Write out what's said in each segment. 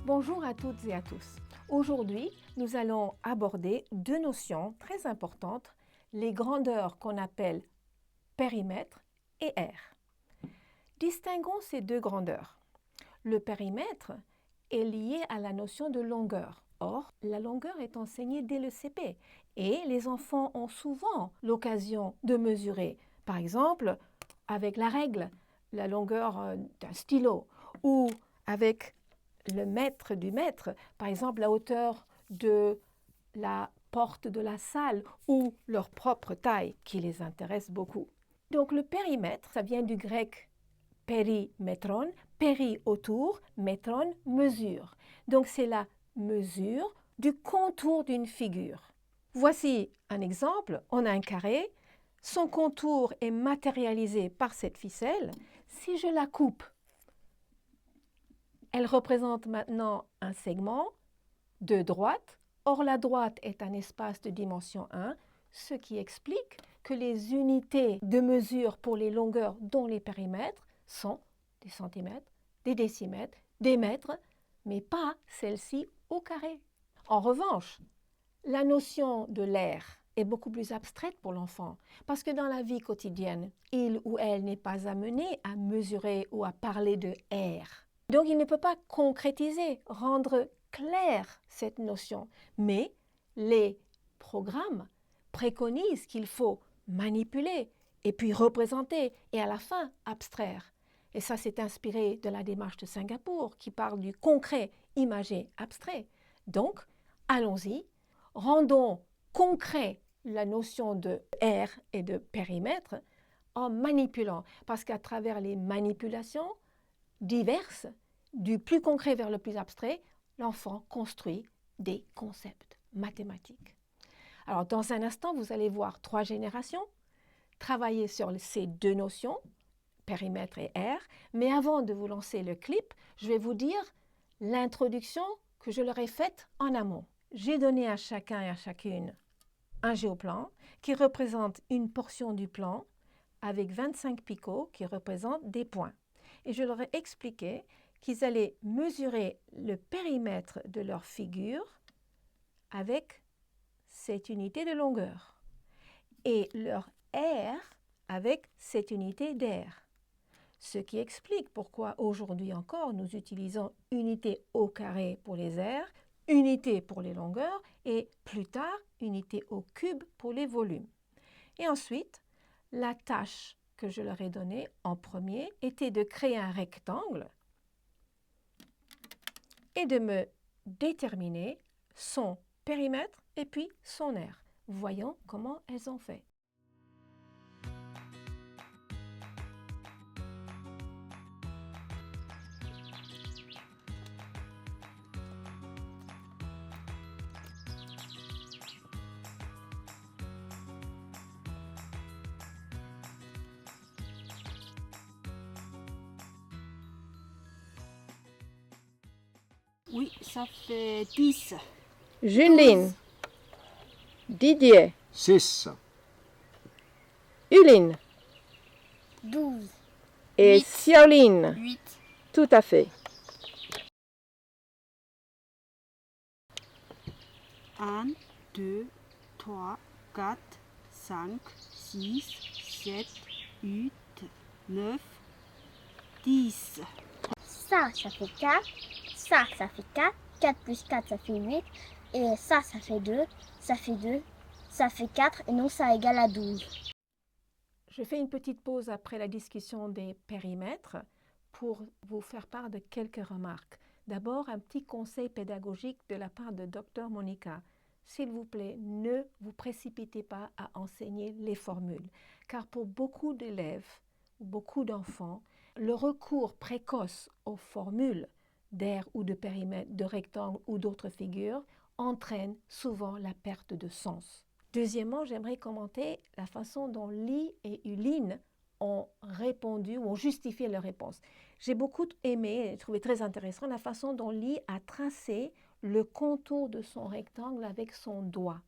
Bonjour à toutes et à tous. Aujourd'hui, nous allons aborder deux notions très importantes, les grandeurs qu'on appelle périmètre et aire. Distinguons ces deux grandeurs. Le périmètre est lié à la notion de longueur. Or, la longueur est enseignée dès le CP et les enfants ont souvent l'occasion de mesurer, par exemple, avec la règle, la longueur d'un stylo ou avec le mètre du mètre, par exemple la hauteur de la porte de la salle ou leur propre taille qui les intéresse beaucoup. Donc le périmètre, ça vient du grec périmétron, péri autour, métron mesure. Donc c'est la mesure du contour d'une figure. Voici un exemple, on a un carré, son contour est matérialisé par cette ficelle. Si je la coupe, elle représente maintenant un segment de droite. Or, la droite est un espace de dimension 1, ce qui explique que les unités de mesure pour les longueurs dont les périmètres sont des centimètres, des décimètres, des mètres, mais pas celle-ci au carré. En revanche, la notion de l'aire est beaucoup plus abstraite pour l'enfant, parce que dans la vie quotidienne, il ou elle n'est pas amené à mesurer ou à parler de air. Donc il ne peut pas concrétiser, rendre claire cette notion, mais les programmes préconisent qu'il faut manipuler et puis représenter et à la fin abstraire. Et ça, c'est inspiré de la démarche de Singapour qui parle du concret, imagé, abstrait. Donc, allons-y, rendons concret la notion de aire et de périmètre en manipulant, parce qu'à travers les manipulations diverses, du plus concret vers le plus abstrait, l'enfant construit des concepts mathématiques. Alors, dans un instant, vous allez voir 3 générations travailler sur ces deux notions, périmètre et aire. Mais avant de vous lancer le clip, je vais vous dire l'introduction que je leur ai faite en amont. J'ai donné à chacun et à chacune un géoplan qui représente une portion du plan avec 25 picots qui représentent des points. Et je leur ai expliqué qu'ils allaient mesurer le périmètre de leur figure avec cette unité de longueur et leur aire avec cette unité d'aire. Ce qui explique pourquoi aujourd'hui encore nous utilisons unité au carré pour les aires, unité pour les longueurs et plus tard unité au cube pour les volumes. Et ensuite, la tâche que je leur ai donnée en premier était de créer un rectangle et de me déterminer son périmètre et puis son aire. Voyons comment elles ont fait. Oui, ça fait 10. Juline, Didier, 6, Uline 12. et 8. Xiaoline. 8. Tout à fait. 1, 2, 3, 4, 5, 6, 7, 8, 9, 10. Ça fait 4, ça fait 4, 4 plus 4, ça fait 8, et ça fait 2, ça fait 2, ça fait 4, et donc ça égale à 12. Je fais une petite pause après la discussion des périmètres pour vous faire part de quelques remarques. D'abord, un petit conseil pédagogique de la part de Dr Monica. S'il vous plaît, ne vous précipitez pas à enseigner les formules, car pour beaucoup d'élèves, beaucoup d'enfants, le recours précoce aux formules d'aire ou de périmètre, de rectangle ou d'autres figures entraîne souvent la perte de sens. Deuxièmement, j'aimerais commenter la façon dont Li et Uline ont répondu ou ont justifié leur réponse. J'ai beaucoup aimé et trouvé très intéressant la façon dont Li a tracé le contour de son rectangle avec son doigt.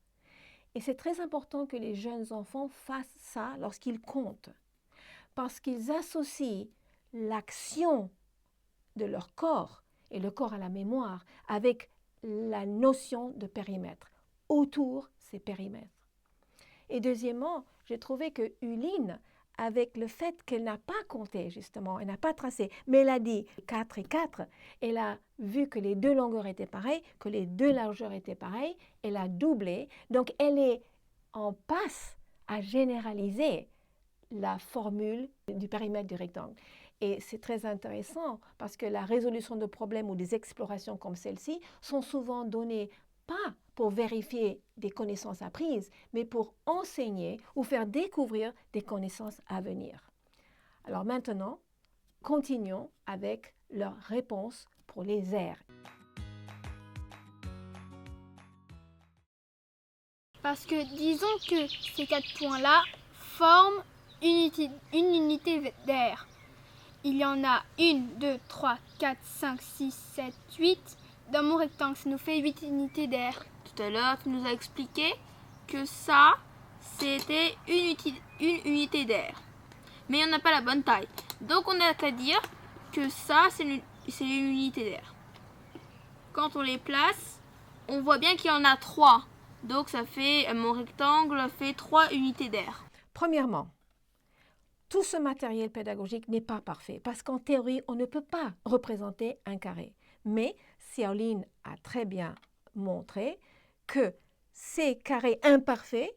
Et c'est très important que les jeunes enfants fassent ça lorsqu'ils comptent, parce qu'ils associent l'action de leur corps et le corps a la mémoire avec la notion de périmètre, autour ces périmètres. Et deuxièmement, j'ai trouvé que Uline, avec le fait qu'elle n'a pas compté justement, elle n'a pas tracé, mais elle a dit 4 et 4, elle a vu que les deux longueurs étaient pareilles, que les deux largeurs étaient pareilles, elle a doublé, donc elle est en passe à généraliser la formule du périmètre du rectangle. Et c'est très intéressant parce que la résolution de problèmes ou des explorations comme celle-ci sont souvent données pas pour vérifier des connaissances apprises, mais pour enseigner ou faire découvrir des connaissances à venir. Alors maintenant, continuons avec leurs réponses pour les aires. Parce que disons que ces 4 points-là forment une unité d'aire. Il y en a 1, 2, 3, 4, 5, 6, 7, 8. Dans mon rectangle, ça nous fait 8 unités d'air. Tout à l'heure, tu nous as expliqué que ça, c'était une unité d'air. Mais on n'a pas la bonne taille. Donc on n'a qu'à dire que ça, c'est une unité d'air. Quand on les place, on voit bien qu'il y en a 3. Donc ça fait, mon rectangle fait 3 unités d'air. Premièrement, tout ce matériel pédagogique n'est pas parfait parce qu'en théorie, on ne peut pas représenter un carré. Mais Xiaolin a très bien montré que ces carrés imparfaits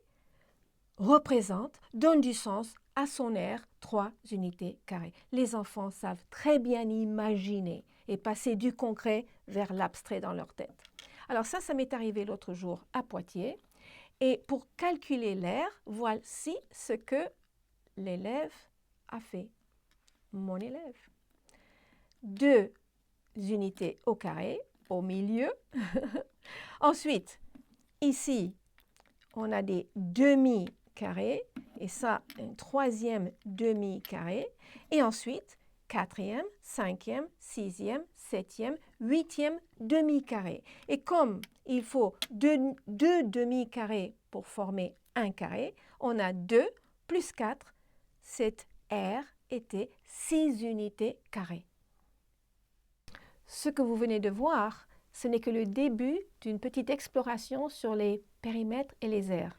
donnent du sens à son aire 3 unités carrées. Les enfants savent très bien imaginer et passer du concret vers l'abstrait dans leur tête. Alors ça m'est arrivé l'autre jour à Poitiers. Et pour calculer l'aire, voici ce que l'élève a fait. Mon élève. 2 unités au carré, au milieu. Ensuite, ici, on a des demi-carrés. Et ça, un 3e demi-carré. Et ensuite, 4e, 5e, 6e, 7e, 8e demi-carré. Et comme il faut 2 demi-carrés pour former un carré, on a 2 plus 4. Cette aire était 6 unités carrées. Ce que vous venez de voir, ce n'est que le début d'une petite exploration sur les périmètres et les aires.